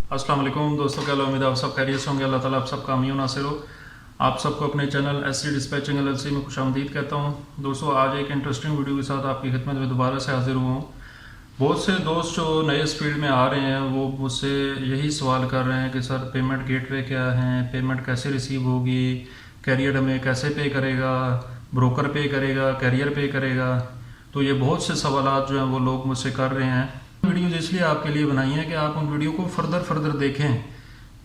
अस्सलाम वालेकुम दोस्तों, क्या उम्मीद है आप सब खैरियत से होंगे। अल्लाह ताला आप सबका अमीन नासिर हो। आप सबको अपने चैनल एससी डिस्पैचिंग एलएलसी में खुशामदीद कहता हूँ। दोस्तों, आज एक इंटरेस्टिंग वीडियो के साथ आपकी खिदमत में दोबारा से हाजिर हुआ हूँ। बहुत से दोस्त जो नए इस फील्ड में आ रहे हैं वो मुझसे यही सवाल कर रहे हैं कि सर पेमेंट गेटवे क्या है, पेमेंट कैसे रिसीव होगी, कैरियर हमें कैसे पे करेगा, ब्रोकर पे करेगा, कैरियर पे करेगा। तो ये बहुत से सवालात जो हैं वो लोग मुझसे कर रहे हैं। वीडियोज़ इसलिए आपके लिए बनाई हैं कि आप उन वीडियो को फर्दर देखें।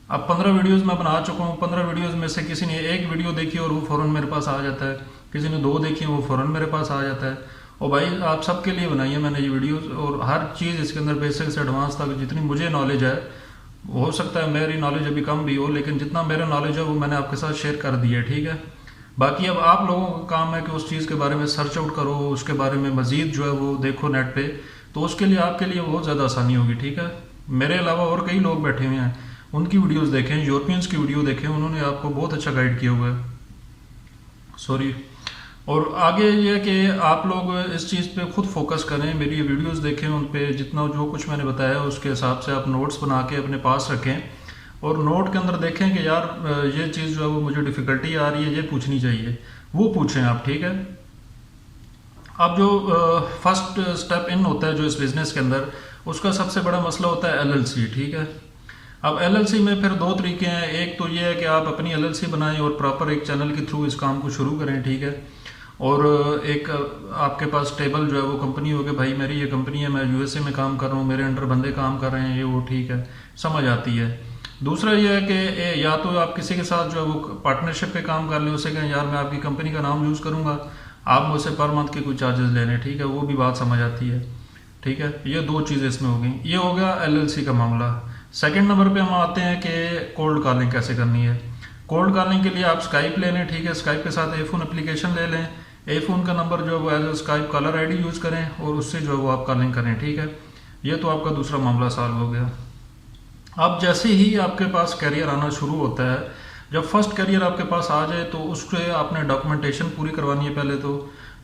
अब 15 वीडियोज़ मैं बना चुका हूँ। 15 वीडियोज़ में से किसी ने एक वीडियो देखी और वो फ़ौरन मेरे पास आ जाता है, किसी ने 2 देखी वो फ़ौरन मेरे पास आ जाता है। और भाई आप सबके लिए बनाई है मैंने ये वीडियोज़, और हर चीज़ इसके अंदर बेसिक से एडवांस तक जितनी मुझे नॉलेज है, हो सकता है मेरी नॉलेज अभी कम भी हो, लेकिन जितना मेरा नॉलेज है वो मैंने आपके साथ शेयर कर दिया है, ठीक है। बाकी अब आप लोगों का काम है कि उस चीज़ के बारे में सर्च आउट करो, उसके बारे में मज़ीद जो है वो देखो नेट पे, तो उसके लिए आपके लिए बहुत ज़्यादा आसानी होगी, ठीक है। मेरे अलावा और कई लोग बैठे हुए हैं, उनकी वीडियोस देखें, यूरोपियंस की वीडियो देखें, उन्होंने आपको बहुत अच्छा गाइड किया हुआ है। सॉरी। और आगे ये कि आप लोग इस चीज़ पे खुद फोकस करें, मेरी ये वीडियोस देखें, उन पे जितना जो कुछ मैंने बताया उसके हिसाब से आप नोट्स बना के अपने पास रखें, और नोट के अंदर देखें कि यार ये चीज़ जो है वो मुझे डिफ़िकल्टी आ रही है, ये पूछनी चाहिए, वो पूछें आप, ठीक है। अब जो फर्स्ट स्टेप इन होता है जो इस बिज़नेस के अंदर, उसका सबसे बड़ा मसला होता है एलएलसी, ठीक है। अब एलएलसी में फिर 2 तरीके हैं। एक तो ये है कि आप अपनी एलएलसी बनाएं और प्रॉपर एक चैनल के थ्रू इस काम को शुरू करें, ठीक है। और एक आपके पास स्टेबल जो है वो कंपनी हो कि भाई मेरी ये कंपनी है, मैं यूएसए में काम कर रहा हूँ, मेरे अंडर बंदे काम कर रहे हैं, ये वो, ठीक है, समझ आती है। दूसरा ये है कि या तो आप किसी के साथ जो है वो पार्टनरशिप पे काम कर लें, उसे कहें यार मैं आपकी कंपनी का नाम यूज़ करूँगा, आप मुझसे पर मंथ के कुछ चार्जेस ले लें, ठीक है, वो भी बात समझ आती है, ठीक है। ये 2 चीज़ें इसमें हो गई। ये हो गया एलएलसी का मामला। सेकंड नंबर पे हम आते हैं कि कोल्ड कॉलिंग कैसे करनी है। कोल्ड कॉलिंग के लिए आप स्काइप ले लें, ठीक है, स्काइप के साथ एफोन एप्लीकेशन ले लें, एफोन का नंबर जो है वो as a Skype caller ID use करें और उससे जो है वो आप कॉलिंग करें, ठीक है। ये तो आपका दूसरा मामला सॉल्व हो गया। अब जैसे ही आपके पास कैरियर आना शुरू होता है, जब फर्स्ट कैरियर आपके पास आ जाए तो उसके आपने डॉक्यूमेंटेशन पूरी करवानी है।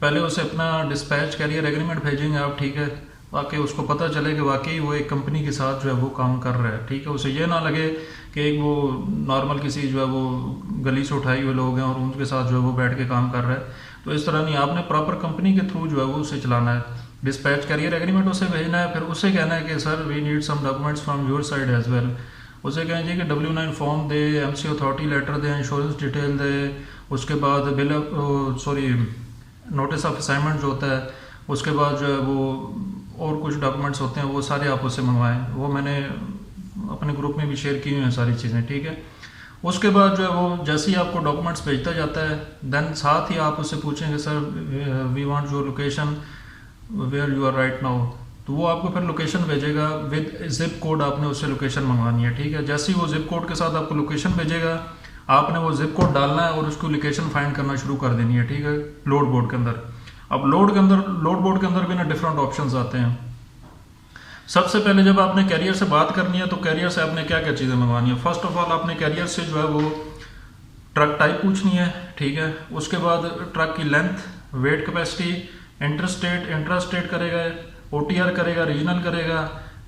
पहले उसे अपना डिस्पैच कैरियर एग्रीमेंट भेजेंगे आप, ठीक है, ताकि उसको पता चले कि वाकई वो एक कंपनी के साथ जो है वो काम कर रहा है, ठीक है। उसे ये ना लगे कि एक वो नॉर्मल किसी जो है वो गली से उठाए हुए लोग हैं और उनके साथ जो है वो बैठ के काम कर रहा है। तो इस तरह नहीं, आपने प्रॉपर कंपनी के थ्रू जो है वो उसे चलाना है। डिस्पैच कैरियर एग्रीमेंट उसे भेजना है, फिर उसे कहना है कि sir we need some documents from your side as well. उसे कहेंगे कि W9 फॉर्म दे, एमसी अथॉरिटी लेटर दे, इंश्योरेंस डिटेल दे, उसके बाद bill sorry notice of assignment जो होता है, उसके बाद जो है वो और कुछ डॉक्यूमेंट्स होते हैं, वो सारे आप उससे मंगवाएं। वो मैंने अपने ग्रुप में भी शेयर की हुई हैं सारी चीज़ें, ठीक है। उसके बाद जो है वो जैसे ही आपको डॉक्यूमेंट्स भेजता जाता है, देन साथ ही आप उससे पूछेंगे sir we want your location where you are right now, तो वो आपको फिर लोकेशन भेजेगा विद जिप कोड, आपने उससे लोकेशन मंगवानी है, ठीक है। जैसे ही वो जिप कोड के साथ आपको लोकेशन भेजेगा, आपने वो जिप कोड डालना है और उसको लोकेशन फाइंड करना शुरू कर देनी है, ठीक है, लोड बोर्ड के अंदर। अब लोड बोर्ड के अंदर भी ना डिफरेंट ऑप्शंस आते हैं। सबसे पहले जब आपने कैरियर से बात करनी है तो कैरियर से आपने क्या क्या चीज़ें मंगवानी है। फर्स्ट ऑफ ऑल आपने कैरियर से जो है वो ट्रक टाइप पूछनी है, ठीक है। उसके बाद ट्रक की लेंथ, वेट कैपेसिटी, इंट्रास्टेट करेगा, ओटीआर करेगा, रीजनल करेगा,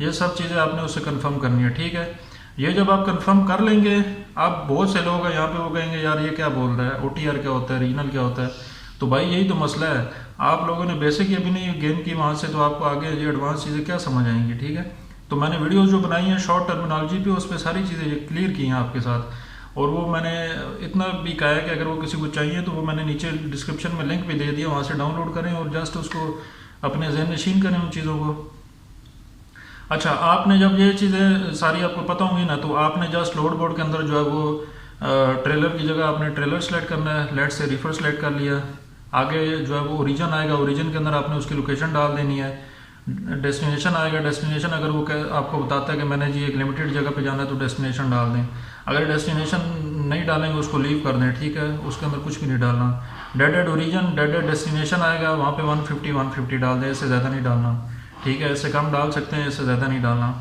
ये सब चीज़ें आपने उससे कंफर्म करनी है, ठीक है। ये जब आप कंफर्म कर लेंगे, आप बहुत से लोग हैं यहाँ पे वो कहेंगे यार ये क्या बोल रहा है, ओटीआर क्या होता है, रीजनल क्या होता है। तो भाई यही तो मसला है, आप लोगों ने बेसिक ही अभी नहीं गेन की वहाँ से, तो आपको आगे ये एडवांस चीज़ें क्या समझ आएंगी, ठीक है। तो मैंने वीडियोस जो बनाई हैं शॉर्ट टर्मिनोलॉजी पे, उस पर सारी चीज़ें क्लियर की हैं आपके साथ। और वो मैंने इतना भी कहा है कि अगर वो किसी को चाहिए तो वो मैंने नीचे डिस्क्रिप्शन में लिंक भी दे दिया, वहाँ से डाउनलोड करें और जस्ट उसको अपने जहन नशीन करें उन चीज़ों को। अच्छा, आपने जब ये चीज़ें सारी आपको पता होंगी ना, तो आपने जस्ट लोड बोर्ड के अंदर जो है वो ट्रेलर की जगह आपने ट्रेलर सेलेक्ट करना है, लेट से रिफर सेलेक्ट कर लिया। आगे जो है वो ओरिजिन आएगा, ओरिजिन के अंदर आपने उसकी लोकेशन डाल देनी है। डेस्टिनेशन आएगा, डेस्टिनेशन अगर वो आपको बताता है कि मैंने जी एक लिमिटेड जगह पे जाना है तो डेस्टिनेशन डाल दें। अगर डेस्टिनेशन नहीं डालेंगे उसको लीव कर दें, ठीक है, उसके अंदर कुछ भी नहीं डालना। डेडेड ओरिजिन, डेडेड डेस्टिनेशन आएगा, वहाँ पे 150 डाल दें, इससे ज़्यादा नहीं डालना, ठीक है। इससे कम डाल सकते हैं, इससे ज़्यादा नहीं डालना।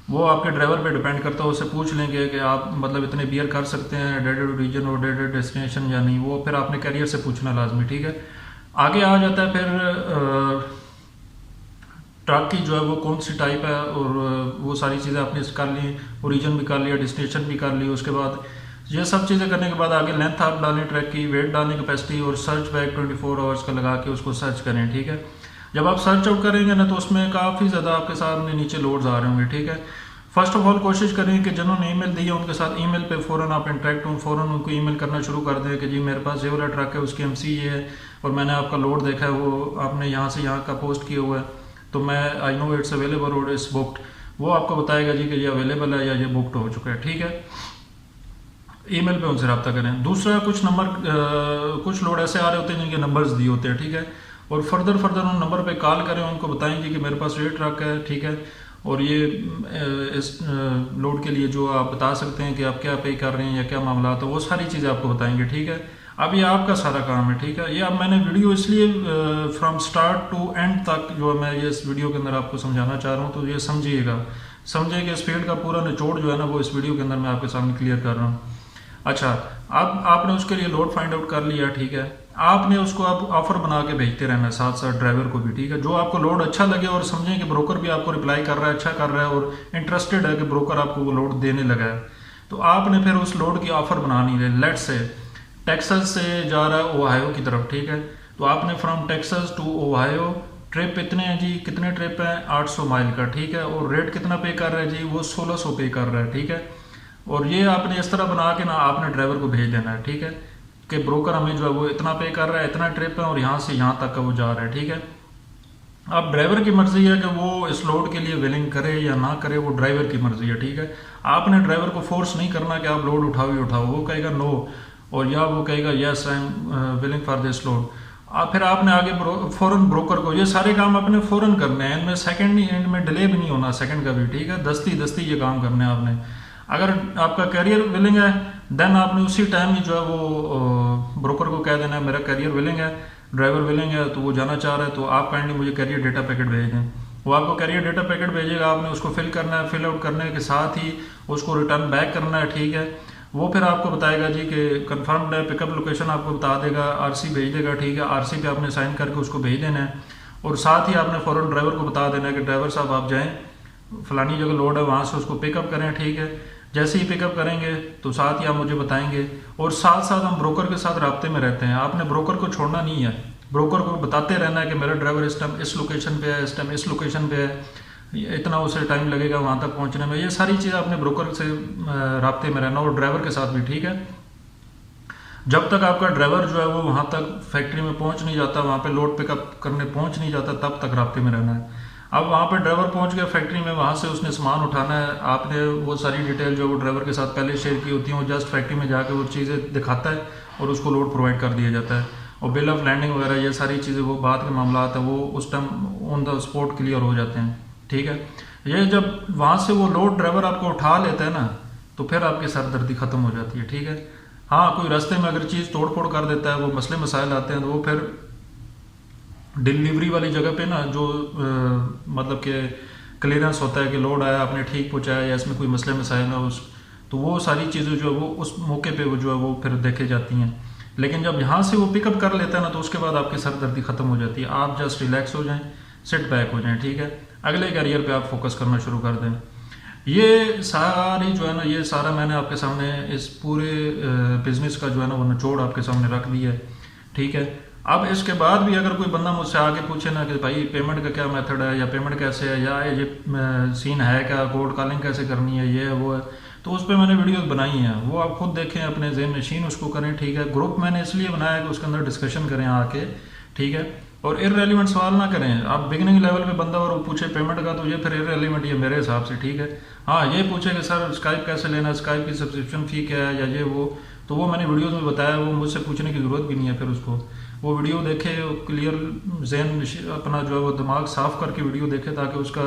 वो आपके ड्राइवर पे डिपेंड करता है, उससे पूछ लेंगे कि आप मतलब इतने बियर कर सकते हैं डेडेड ओरिजिन और डेडेड डेस्टिनेशन या नहीं, वो फिर आपने कैरियर से पूछना लाजमी, ठीक है। आगे आ जाता है फिर ट्रक की जो है वो कौन सी टाइप है, और वो सारी चीज़ें आपने कर ली, ओरिजिन भी कर लिया, डेस्टिनेशन भी कर ली। उसके बाद ये सब चीज़ें करने के बाद आगे लेंथ आप डालें ट्रैक की, वेट डालें, कैपेसिटी, और सर्च बैक 24 आवर्स का लगा के उसको सर्च करें। ठीक है, जब आप सर्च आउट करेंगे ना तो उसमें काफ़ी ज़्यादा आपके सामने नीचे लोड्स आ रहे होंगे। ठीक है, फर्स्ट ऑफ ऑल कोशिश करें कि जिन्होंने ईमेल दी है उनके साथ ईमेल पे फ़ौरन आप इंटरेक्ट हों, फ़ौरन उनको ईमेल करना शुरू कर दें कि जी मेरे पास ये वाला ट्रक है, उसकी एमसी ये है, और मैंने आपका लोड देखा है, वो आपने यहाँ से यहाँ का पोस्ट किया हुआ है, तो मैं आई नो इट्स अवेलेबल और इट्स बुक्ड, वो आपको बताएगा जी कि ये अवेलेबल है या ये बुक्ड हो चुका है। ठीक है, ईमेल पे उनसे रब्ता करें। दूसरा, कुछ लोड ऐसे आ रहे होते हैं जिनके नंबर्स दिए होते हैं। ठीक है, और फर्दर उन नंबर पे कॉल करें, उनको बताएं जी कि मेरे पास ये ट्रक है। ठीक है, और ये इस लोड के लिए जो आप बता सकते हैं कि आप क्या पे कर रहे हैं या क्या मामला, तो वो सारी चीज़ें आपको बताएंगे। ठीक है, अब ये आपका सारा काम है। ठीक है, ये अब मैंने वीडियो इसलिए फ्रॉम स्टार्ट टू एंड तक जो मैं ये इस वीडियो के अंदर आपको समझाना चाह रहा हूँ, तो ये समझिए कि इस फील्ड का पूरा निचोड़ जो है ना वो इस वीडियो के अंदर मैं आपके सामने क्लियर कर रहा हूँ। अच्छा, अब आपने उसके लिए लोड फाइंड आउट कर लिया। ठीक है, आपने उसको आप ऑफर बना के भेजते रहना है साथ साथ ड्राइवर को भी। ठीक है, जो आपको लोड अच्छा लगे और समझें कि ब्रोकर भी आपको रिप्लाई कर रहा है, अच्छा कर रहा है और इंटरेस्टेड है कि ब्रोकर आपको वो लोड देने लगा है, तो आपने फिर उस लोड की ऑफर बनानी है। लेट्स से टेक्सास से जा रहा है ओहायो की तरफ। ठीक है, तो आपने from Texas to Ohio trip इतने हैं जी, कितने ट्रिप हैं, 800 माइल का। ठीक है, और रेट कितना पे कर रहा है जी, वो 1600 पे कर रहा है। ठीक है, और ये आपने इस तरह बना के ना आपने ड्राइवर को भेज देना है। ठीक है, कि ब्रोकर हमें जो है वो इतना पे कर रहा है, इतना ट्रिप है और यहाँ से यहाँ तक का वो जा रहा है। ठीक है, अब ड्राइवर की मर्जी है कि वो इस लोड के लिए विलिंग करे या ना करे, वो ड्राइवर की मर्जी है। ठीक है, आपने ड्राइवर को फोर्स नहीं करना कि आप लोड उठाओ ही उठाओ, वो कहेगा नो, और या वो कहेगा yes I am willing for this load. फिर आपने आगे फौरन ब्रोकर को ये सारे काम अपने फौरन करने हैं, इनमें सेकंड एंड में डिले भी नहीं होना सेकंड का भी। ठीक है, दस्ती ये काम करने हैं आपने। अगर आपका कैरियर विलिंग है देन आपने उसी टाइम ही जो है वो ब्रोकर को कह देना है मेरा कैरियर विलिंग है, ड्राइवर विलिंग है, तो वो जाना चाह रहा है, तो आप काइंडली मुझे कैरियर डेटा पैकेट भेज दें। वो आपको कैरियर डेटा पैकेट भेजेगा, आपने उसको फिल करना है, फिल आउट करने के साथ ही उसको रिटर्न बैक करना है। ठीक है, वो फिर आपको बताएगा जी कि कंफर्म्ड है, पिकअप लोकेशन आपको बता देगा, आरसी भेज देगा। ठीक है, आरसी पे आपने साइन करके उसको भेज देना है, और साथ ही आपने फ़ौरन ड्राइवर को बता देना है कि ड्राइवर साहब आप जाएँ फलानी जगह लोड है, वहाँ से उसको पिकअप करें। ठीक है, जैसे ही पिकअप करेंगे तो साथ ही आप मुझे बताएंगे, और साथ साथ हम ब्रोकर के साथ राब्ते में रहते हैं। आपने ब्रोकर को छोड़ना नहीं है, ब्रोकर को बताते रहना है कि मेरा ड्राइवर इस टाइम इस लोकेशन पे है, इस टाइम इस लोकेशन पे है, इतना उसे टाइम लगेगा वहाँ तक पहुँचने में। ये सारी चीज़ें अपने ब्रोकर से राब्ते में रहना, और ड्राइवर के साथ भी। ठीक है, जब तक आपका ड्राइवर जो है वो वहाँ तक फैक्ट्री में पहुँच नहीं जाता, वहाँ पे लोड पिकअप करने पहुँच नहीं जाता, तब तक राब्ते में रहना है। अब वहाँ पे ड्राइवर पहुँच गया फैक्ट्री में, वहाँ से उसने सामान उठाना है, आपने वो सारी डिटेल जो वो ड्राइवर के साथ पहले शेयर की होती है, वो जस्ट फैक्ट्री में जाकर वो चीज़ें दिखाता है और उसको लोड प्रोवाइड कर दिया जाता है। और बिल ऑफ लैंडिंग वगैरह ये सारी चीज़ें वो बाद के मामला है, वो उस time on the spot clear हो जाते हैं। ठीक है, ये जब वहाँ से वो लोड ड्राइवर आपको उठा लेता है ना, तो फिर आपकी सरदर्दी ख़त्म हो जाती है। ठीक है, हाँ कोई रास्ते में अगर चीज़ तोड़ फोड़ कर देता है, वो मसले मसाइल आते हैं, तो वो फिर डिलीवरी वाली जगह पे ना जो मतलब कि क्लियरेंस होता है कि लोड आया, आपने ठीक पहुँचाया या इसमें कोई मसले मसाइल है उस, तो वो सारी चीज़ें जो है वो उस मौके पे वो जो है वो फिर देखे जाती हैं। लेकिन जब यहाँ से वो पिकअप कर लेता है ना, तो उसके बाद आपकी सरदर्दी ख़त्म हो जाती है, आप जस्ट रिलैक्स हो जाएं, सिट बैक हो जाएं। ठीक है, अगले कैरियर पे आप फोकस करना शुरू कर दें। ये सारी जो है ना, ये सारा मैंने आपके सामने इस पूरे बिजनेस का जो है ना वो निचोड़ आपके सामने रख दिया है। ठीक है, अब इसके बाद भी अगर कोई बंदा मुझसे आगे पूछे ना कि भाई पेमेंट का क्या मेथड है, या पेमेंट कैसे है, या ये सीन है क्या, कोल्ड कॉलिंग कैसे करनी है, ये है वो है, तो उस पर मैंने वीडियोस बनाई हैं, वो आप खुद देखें, अपने ज़हन नशीन उसको करें। ठीक है, ग्रुप मैंने इसलिए बनाया कि उसके अंदर डिस्कशन करें आके। ठीक है, और इररेलेवेंट सवाल ना करें। आप बिगिनिंग लेवल पे बंदा और पूछे पेमेंट का, तो ये फिर इररेलेवेंट है मेरे हिसाब से। ठीक है, हाँ ये पूछे कि सर स्काइप कैसे लेना है, स्काइप की सब्सक्रिप्शन फ़ी क्या है, या ये वो, तो वो मैंने वीडियोस में बताया, वो मुझसे पूछने की ज़रूरत भी नहीं है। फिर उसको वो वीडियो देखे, क्लियर जहन अपना जो है वो दिमाग साफ़ करके वीडियो देखे, ताकि उसका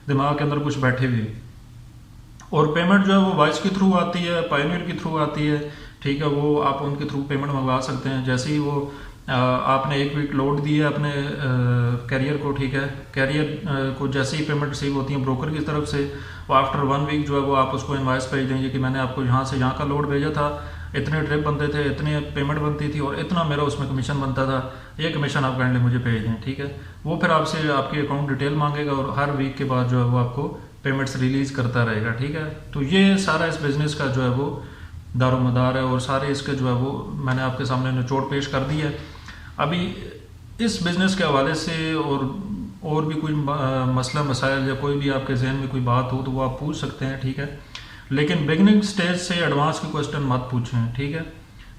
दिमाग के अंदर कुछ बैठे भी। और पेमेंट जो है वो वॉइस के थ्रू आती है, पायनियर के थ्रू आती है। ठीक है, वो आप उनके थ्रू पेमेंट मंगवा सकते हैं। जैसे ही वो आपने 1 वीक लोड दी है अपने कैरियर को। ठीक है, कैरियर को जैसे ही पेमेंट रिसीव होती है ब्रोकर की तरफ से, वो आफ्टर 1 वीक जो है वो आप उसको इनवाइस भेज देंगे कि मैंने आपको यहाँ से यहाँ का लोड भेजा था, इतने ट्रिप बनते थे, इतनी पेमेंट बनती थी और इतना मेरा उसमें कमीशन बनता था, ये कमीशन आप काइंडली मुझे भेज दें, ठीक है। वो फिर आपसे आपकी अकाउंट डिटेल मांगेगा और हर वीक के बाद जो है वो आपको पेमेंट्स रिलीज़ करता रहेगा, ठीक है। तो ये सारा इस बिज़नेस का जो है वो दारोमदार है और सारे इसके जो है वो मैंने आपके सामने निचोड़ पेश कर दी है। अभी इस बिज़नेस के हवाले से और भी कोई मसला मसाइल या कोई भी आपके जहन में कोई बात हो तो वो आप पूछ सकते हैं, ठीक है। लेकिन बिगनिंग स्टेज से एडवांस के क्वेश्चन मत पूछें, ठीक है।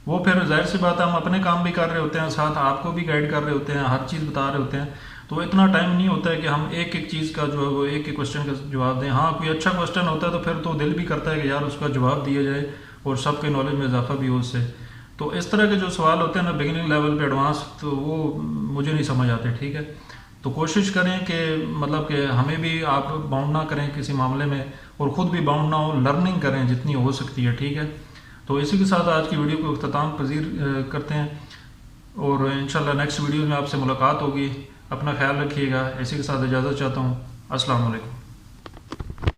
वो फिर जाहिर सी बात है, हम अपने काम भी कर रहे होते हैं, साथ आपको भी गाइड कर रहे होते हैं, हर चीज़ बता रहे होते हैं, तो इतना टाइम नहीं होता है कि हम एक एक चीज़ का जो है वो एक एक क्वेश्चन का जवाब दें। हाँ, कोई अच्छा क्वेश्चन होता है तो फिर तो दिल भी करता है कि यार उसका जवाब दिया जाए और सबके नॉलेज में इजाफा भी हो उससे। तो इस तरह के जो सवाल होते हैं ना बिगिनिंग लेवल पे एडवांस, तो वो मुझे नहीं समझ आते, ठीक है। तो कोशिश करें कि मतलब कि हमें भी आप बाउंड ना करें किसी मामले में और ख़ुद भी बाउंड ना हो, लर्निंग करें जितनी हो सकती है, ठीक है। तो इसी के साथ आज की वीडियो को अख्ताम पजीर करते हैं और इंशाल्लाह नेक्स्ट वीडियो में आपसे मुलाकात होगी। अपना ख्याल रखिएगा। इसी के साथ इजाज़त चाहता हूँ। अस्सलाम वालेकुम।